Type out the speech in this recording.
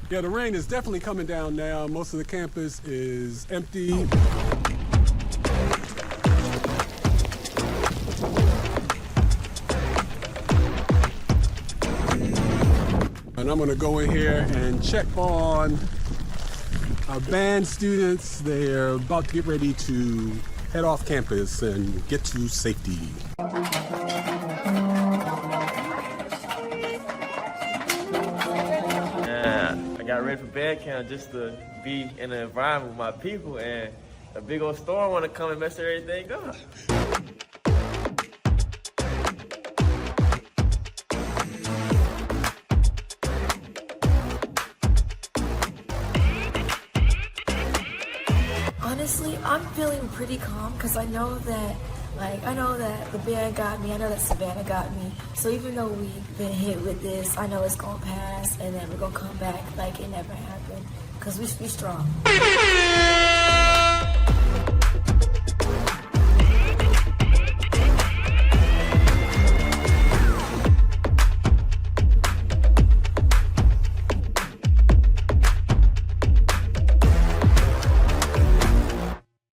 Yeah, the rain is definitely coming down now. Most of the campus is empty. And I'm gonna go in here and check on our band students. They're about to get ready to head off campus and get to safety. I got ready for band camp just to be in the environment with my people, and a big old storm want to come and mess everything up. Honestly, I'm feeling pretty calm because I know that the band got me. I know that Savannah got me. So even though we've been hit with this, I know it's gonna pass, and then we're gonna come back like it never happened because we strong.